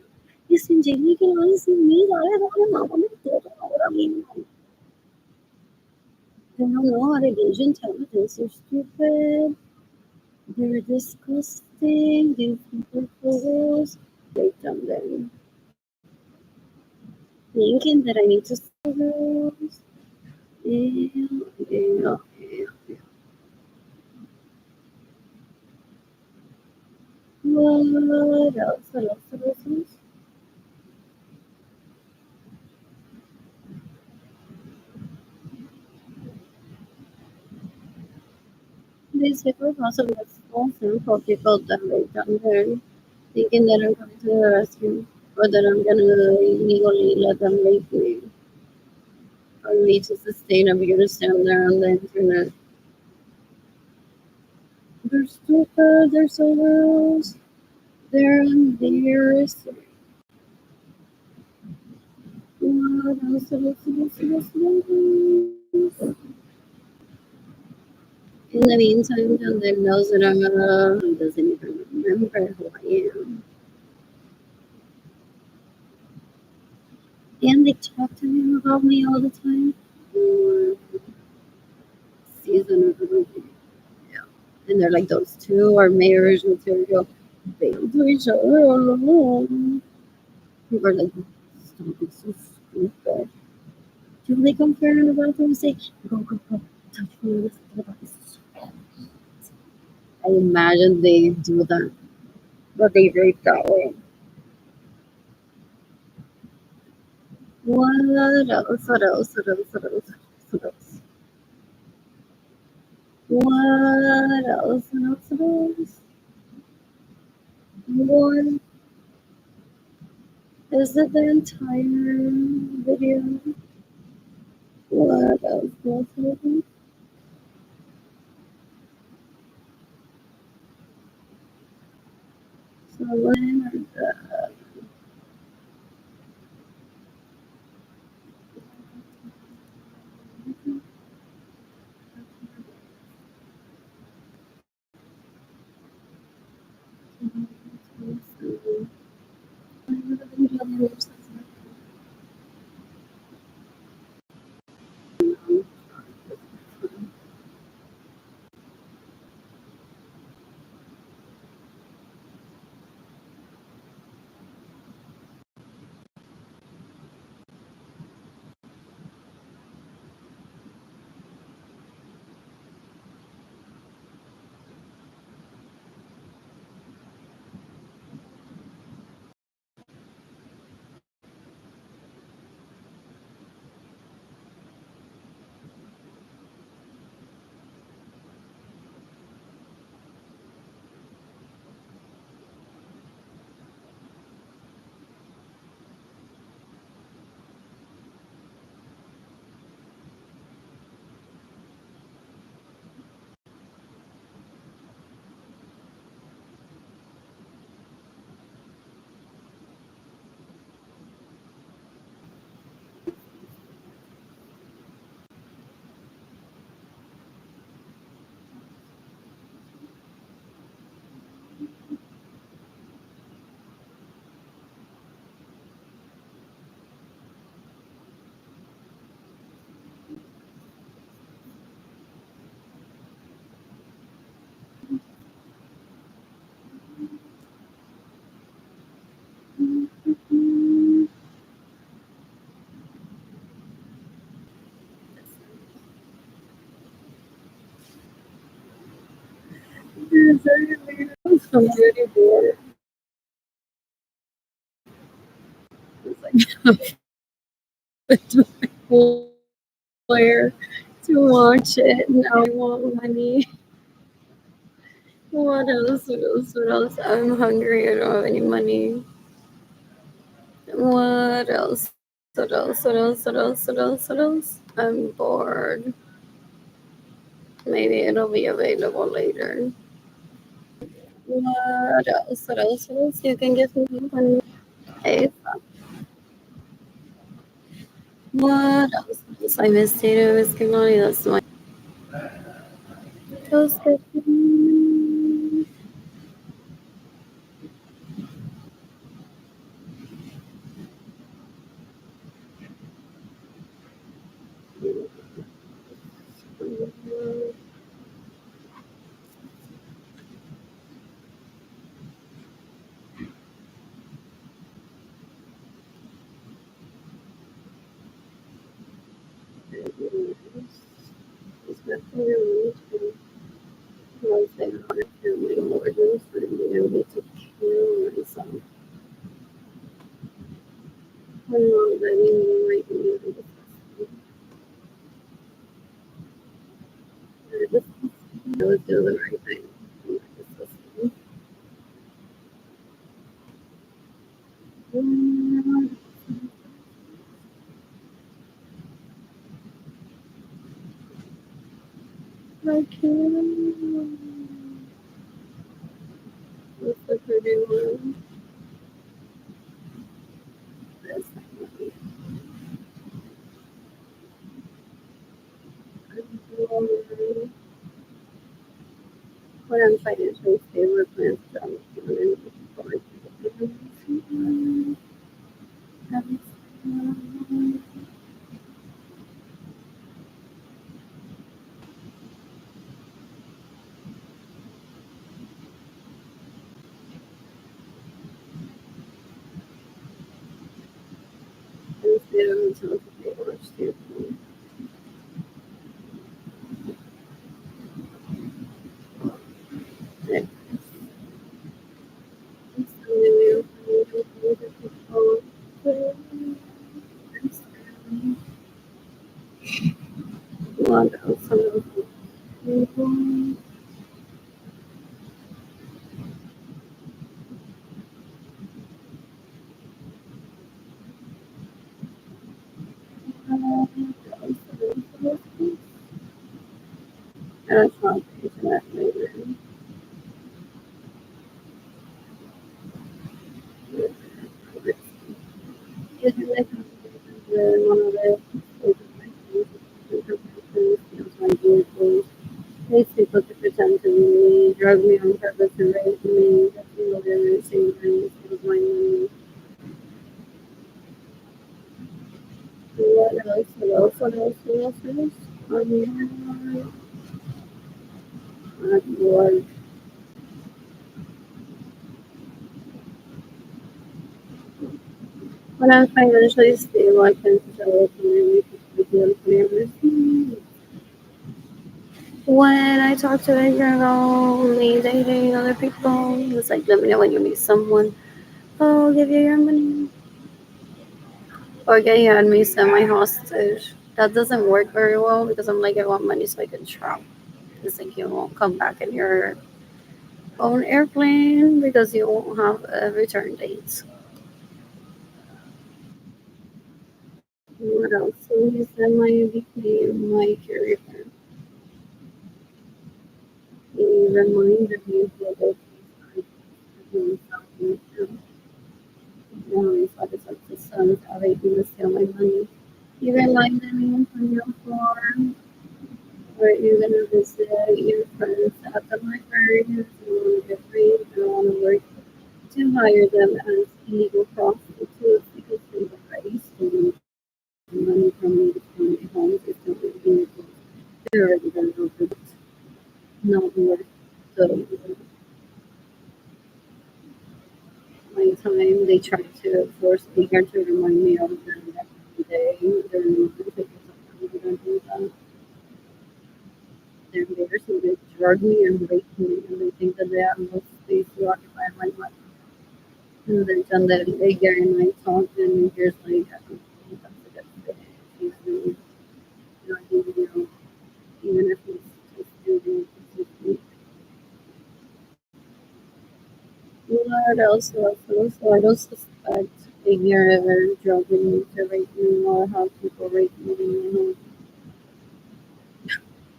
Y sin Jamie que lo hace sin mí, dale, dale, mámame todo ahora mismo. They don't know how to gauge intelligence. They're stupid. They're disgusting. These people fools. They dumb them. Thinking that I need to see girls. Ew, ew, ew. What else? What else? What else? What else? These people possibly have small simple people that they dumb them. Thinking that I'm coming to the rescue. Or that I'm gonna illegally let them rape me. For me to sustain abuse down there on the internet. They're stupid. They're so gross. They're embarrassing. What else? What else? What else? What else? What else? In the meantime, John then knows that he doesn't even remember who I am. And they talk to him about me all the time. Or season of the movie. Yeah. And they're like, those two are marriage material. They don't do each other alone. People are like, stop, it's so stupid. Do they come fair in the bathroom and say, go, go, go, touch me, listen to the body. I imagine they do that, but they rate that way. What else? What else? What else? What else? What else? What else? What else? What else? What is it? The entire video? What else? What else? So when I'm really bored. It's like where to watch it. Now I want money. What else? What else? What else? I'm hungry. I don't have any money. What else? What else? What else? What else? What else? What else? I'm bored. Maybe it'll be available later. What else? What else? What else? You can give me money. Hey, what else? I miss Jayden and Keilany. That's my toasted. It's my favorite. Was there on family orders for me able to kill myself? I'm not letting right now. I was doing the right thing. I'm not disgusting. I can't. What's the pretty one? This one. What I'm financially stable plans to looking forward to. Instead of until they watch too. What else? And I saw that later. These people to pretend to me, drug me on purpose and rape me, get me whatever, same thing, steal my money. What else? What else? What else? What else? What else? I'm bored. When I'm financially stable, I can show up and make people. When I talk to a girl, me dating other people, it's like, let me know when you meet someone. Oh, I'll give you your money. Or get you had me send my hostage. That doesn't work very well because I'm like, I want money so I can travel. It's like you won't come back in your own airplane because you won't have a return date. What else? So he said my became my career. He reminded me of the memories of his sons are able to steal my money. He reminded me from your farm where you're gonna visit your friends at the library and get free. want to work to hire them as illegal prostitutes because they've already stolen money from my homes. They still vehicles. They're already done over not worth the my time. They try to force me here to remind me of them every day. They're not because I'm going to do that. They're there so they drug me and rape me and they think that they have no space to occupy my life. And then they get in my talk and here's like, I don't think that's a good fit. He's really not giving you, even if he's just doing it. What else? What else? So I don't suspect a year ever drugging me to rape me or how people rape me.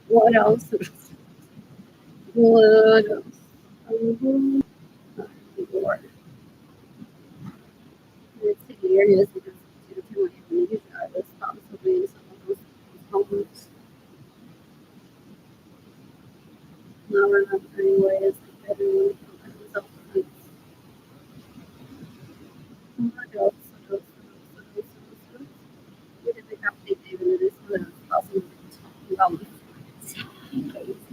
What else? What else? Lord. It's hilarious because due to my amnesia, I was possibly in some of those homes. Now remembering ways like everyone killed themselves. What else? What else? What else? What else? What else? We did the company David and this one was possible to talk about decades.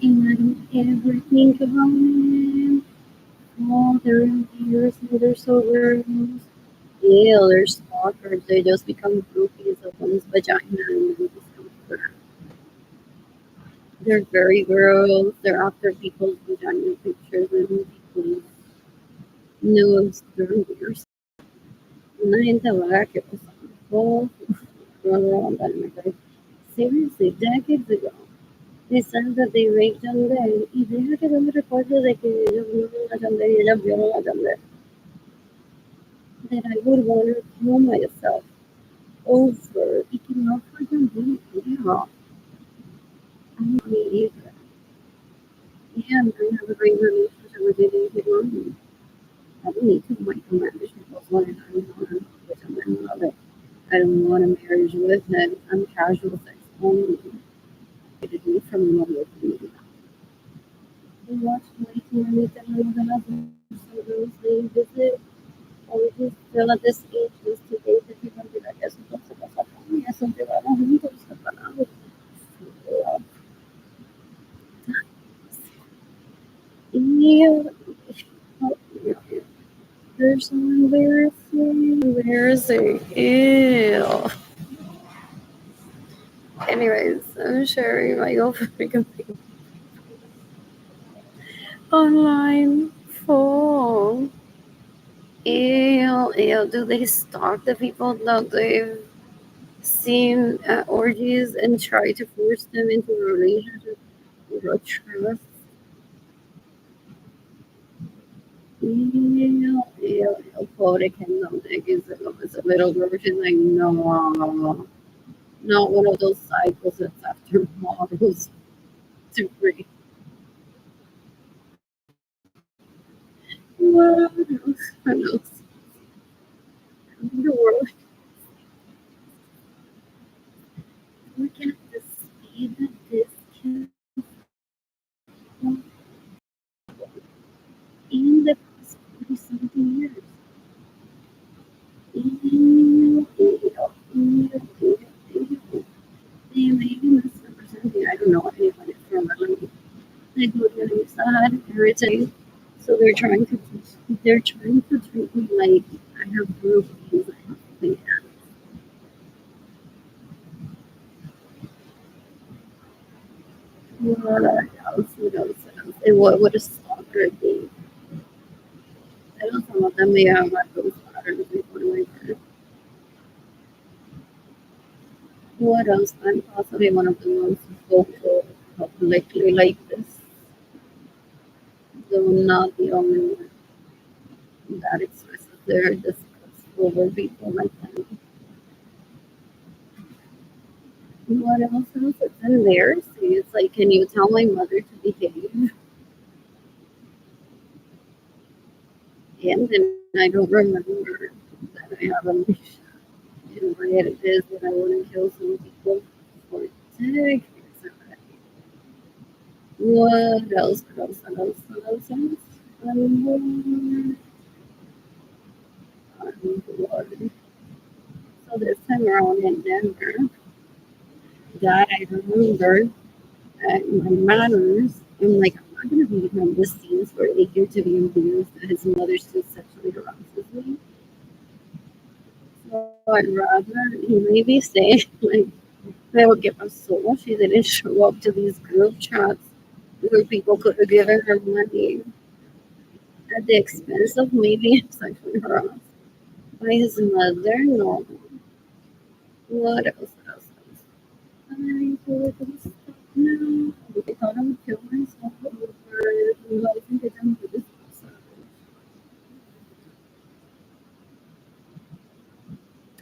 And I don't ever think about it. Oh, they're years and they're so girls. Yeah, they're stalkers. They just become groupies of one's vagina and then discomfort. They're very girls. They're after people's vagina pictures and people's nudes. They're weird. Not back, it was awful. Run around that in my life. Seriously, decades ago, they said that they raped Yandel. Y déjate de un recuerdo de que ellos violan a Yandel y ellas violan a Yandel. That I would want to kill myself over. Y que no fue Yandel, yeah. I'm not me either. And I have a great relationship with Jayden and Keilany. I don't need to micromanage people's lives. I don't want to with him and love it. I don't want a marriage with him. I'm casual sex only. It is me from love with me. We watch way too many telenovelas so those they visit or we just feel at this age just to date the people and be like, eso no se pasa con eso te vamos juntos separados. Ew. They're so embarrassing. Embarrassing. Ew. Anyways, I'm sharing my girlfriend online for ew, ew. Do they stalk the people that they've seen at orgies and try to force them into a relationship or a trust? Ew, ew, ew. Pobre Kendall Dick is a little girl. She's like, no, not one of those cycles that's after models to free. What else? What else? In the world, look at the speed that this can in the past 40 something years. Ew, ew, ew, ew, ew. They maybe misrepresenting. I don't know anyone is from Melanie. They go to the side, irritate. So they're trying to treat me like I have groupies. I have fans. What else? What else? What else? And what would a stalker be? I know some of them may have like those patterns before my birth. What else? I'm possibly one of the most vocal publicly like this, though not the only one that expresses their disgust over people like that. What else? What else? It's embarrassing. It's like, can you tell my mother to behave? And then I don't remember that I have a mission and why it is that I want to kill some people for decades already. What else? What else? What else? What else? What else? Um, Lord. So this time around in Denver, that I remember my manners. I'm like, I'm not gonna be behind the scenes for 8 years to be embarrassed that his mother still sexually harasses me. So I'd rather he maybe say like I would give a soul. She didn't show up to these group chats where people could have given her money at the expense of me being sexually harassed by his mother. No. What else? What else?